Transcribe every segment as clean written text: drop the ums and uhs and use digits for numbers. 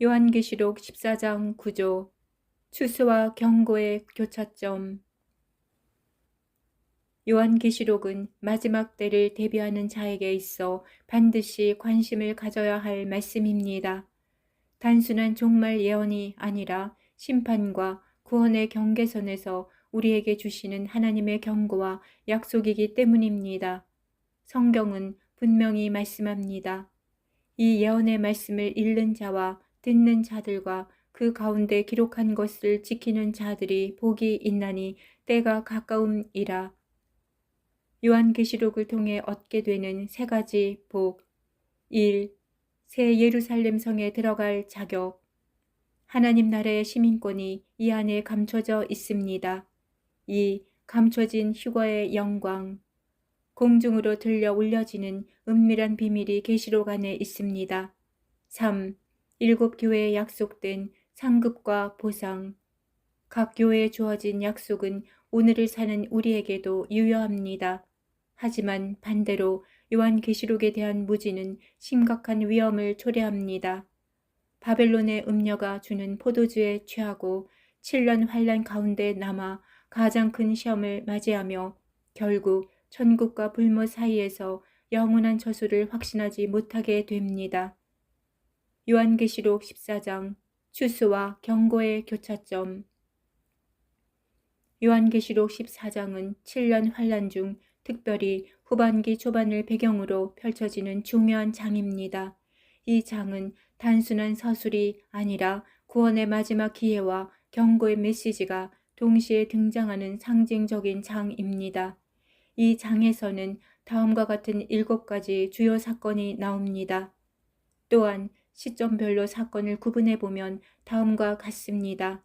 요한계시록 14장 9조 추수와 경고의 교차점. 요한계시록은 마지막 때를 대비하는 자에게 있어 반드시 관심을 가져야 할 말씀입니다. 단순한 종말 예언이 아니라 심판과 구원의 경계선에서 우리에게 주시는 하나님의 경고와 약속이기 때문입니다. 성경은 분명히 말씀합니다. 이 예언의 말씀을 읽는 자와 듣는 자들과 그 가운데 기록한 것을 지키는 자들이 복이 있나니 때가 가까움이라. 요한계시록을 통해 얻게 되는 세 가지 복. 1. 새 예루살렘 성에 들어갈 자격. 하나님 나라의 시민권이 이 안에 감춰져 있습니다. 2. 감춰진 휴거의 영광. 공중으로 들려 올려지는 은밀한 비밀이 계시록 안에 있습니다. 3. 일곱 교회에 약속된 상급과 보상. 각 교회에 주어진 약속은 오늘을 사는 우리에게도 유효합니다. 하지만 반대로 요한계시록에 대한 무지는 심각한 위험을 초래합니다. 바벨론의 음녀가 주는 포도주에 취하고 7년 환란 가운데 남아 가장 큰 시험을 맞이하며 결국 천국과 불모 사이에서 영원한 저수를 확신하지 못하게 됩니다. 요한계시록 14장 추수와 경고의 교차점. 요한계시록 14장은 7년 환란 중 특별히 후반기 초반을 배경으로 펼쳐지는 중요한 장입니다. 이 장은 단순한 서술이 아니라 구원의 마지막 기회와 경고의 메시지가 동시에 등장하는 상징적인 장입니다. 이 장에서는 다음과 같은 7가지 주요 사건이 나옵니다. 또한 시점별로 사건을 구분해보면 다음과 같습니다.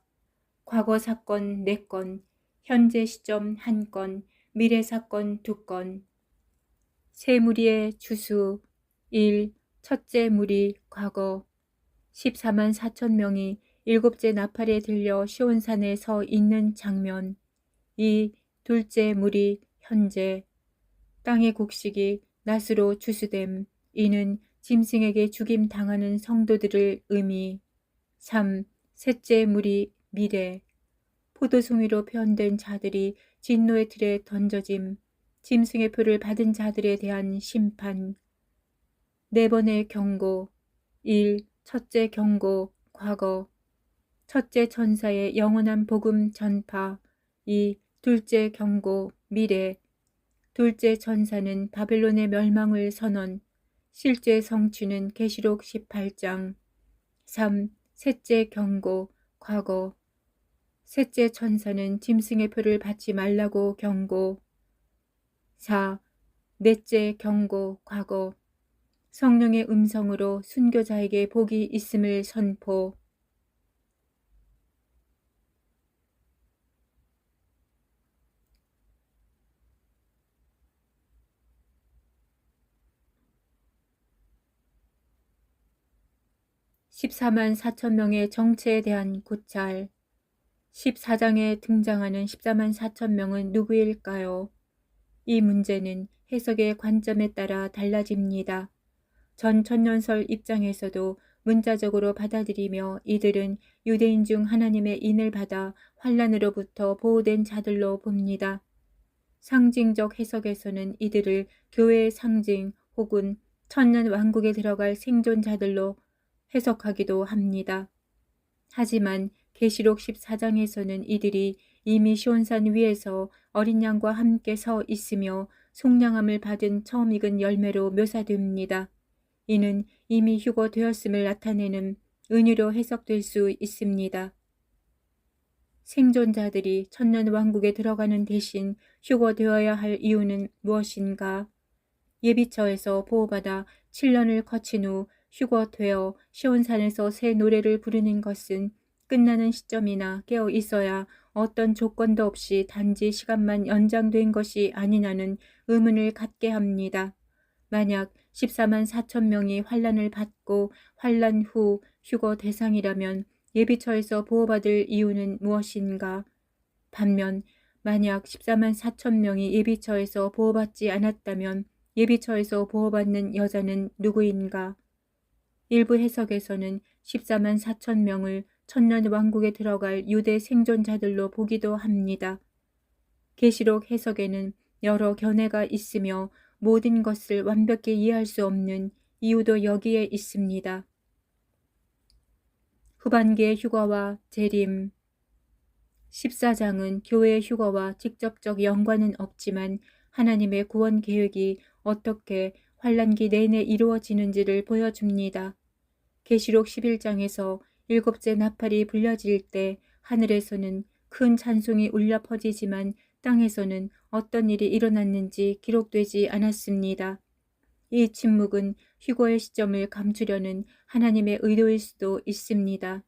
과거 사건 4건, 현재 시점 1건, 미래 사건 2건. 세 무리의 추수. 1. 첫째 무리 과거. 14만 4천 명이 7째 나팔에 들려 시온산에 서 있는 장면. 2. 둘째 무리 현재. 땅의 곡식이 낫으로 추수됨. 이는 짐승에게 죽임 당하는 성도들을 의미. 3. 셋째 무리 미래. 포도송이로 표현된 자들이 진노의 틀에 던져짐. 짐승의 표를 받은 자들에 대한 심판. 4번의 경고. 1. 첫째 경고 과거. 첫째 천사의 영원한 복음 전파. 2. 둘째 경고 미래. 둘째 천사는 바벨론의 멸망을 선언. 실제 성취는 계시록 18장. 3. 셋째 경고 과거. 셋째 천사는 짐승의 표를 받지 말라고 경고. 4. 넷째 경고 과거. 성령의 음성으로 순교자에게 복이 있음을 선포. (14만 4천 명의 정체에 대한 고찰). 14장에 등장하는 14만 4천 명은 누구일까요? 이 문제는 해석의 관점에 따라 달라집니다. 전 천년설 입장에서도 문자적으로 받아들이며 이들은 유대인 중 하나님의 인을 받아 환란으로부터 보호된 자들로 봅니다. 상징적 해석에서는 이들을 교회의 상징 혹은 천년 왕국에 들어갈 생존자들로 해석하기도 합니다. 하지만 계시록 14장에서는 이들이 이미 시온산 위에서 어린 양과 함께 서 있으며 속량함을 받은 처음 익은 열매로 묘사됩니다. 이는 이미 휴거되었음을 나타내는 은유로 해석될 수 있습니다. 생존자들이 천년 왕국에 들어가는 대신 휴거되어야 할 이유는 무엇인가? 예비처에서 보호받아 7년을 거친 후 휴거되어 시온산에서 새 노래를 부르는 것은 끝나는 시점이나 깨어 있어야 어떤 조건도 없이 단지 시간만 연장된 것이 아니냐는 의문을 갖게 합니다. 만약 14만 4천 명이 환란을 받고 환란 후 휴거 대상이라면 예비처에서 보호받을 이유는 무엇인가? 반면 만약 14만 4천 명이 예비처에서 보호받지 않았다면 예비처에서 보호받는 여자는 누구인가? 일부 해석에서는 14만 4천 명을 천년 왕국에 들어갈 유대 생존자들로 보기도 합니다. 계시록 해석에는 여러 견해가 있으며 모든 것을 완벽히 이해할 수 없는 이유도 여기에 있습니다. 후반기의 휴거와 재림 14장은 교회의 휴거와 직접적 연관은 없지만 하나님의 구원 계획이 어떻게 환란기 내내 이루어지는지를 보여줍니다. 계시록 11장에서 일곱째 나팔이 불려질 때 하늘에서는 큰 찬송이 울려 퍼지지만 땅에서는 어떤 일이 일어났는지 기록되지 않았습니다. 이 침묵은 휴거의 시점을 감추려는 하나님의 의도일 수도 있습니다.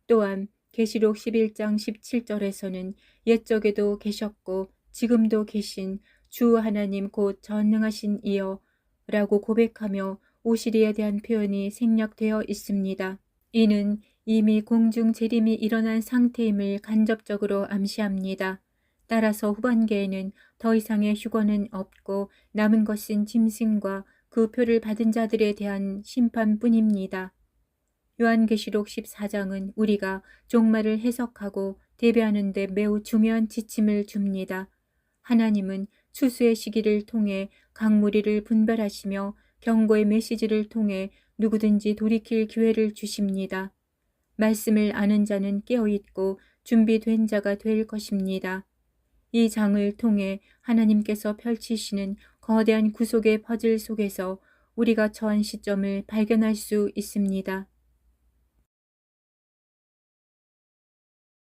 또한 계시록 11장 17절에서는 옛적에도 계셨고 지금도 계신 주 하나님 곧 전능하신 이여 라고 고백하며 오시리에 대한 표현이 생략되어 있습니다. 이는 이미 공중 재림이 일어난 상태임을 간접적으로 암시합니다. 따라서 후반기에는 더 이상의 휴거는 없고 남은 것은 짐승과 그 표를 받은 자들에 대한 심판뿐입니다. 요한계시록 14장은 우리가 종말을 해석하고 대비하는 데 매우 중요한 지침을 줍니다. 하나님은 추수의 시기를 통해 각 무리를 분별하시며 경고의 메시지를 통해 누구든지 돌이킬 기회를 주십니다. 말씀을 아는 자는 깨어있고 준비된 자가 될 것입니다. 이 장을 통해 하나님께서 펼치시는 거대한 구속의 퍼즐 속에서 우리가 처한 시점을 발견할 수 있습니다.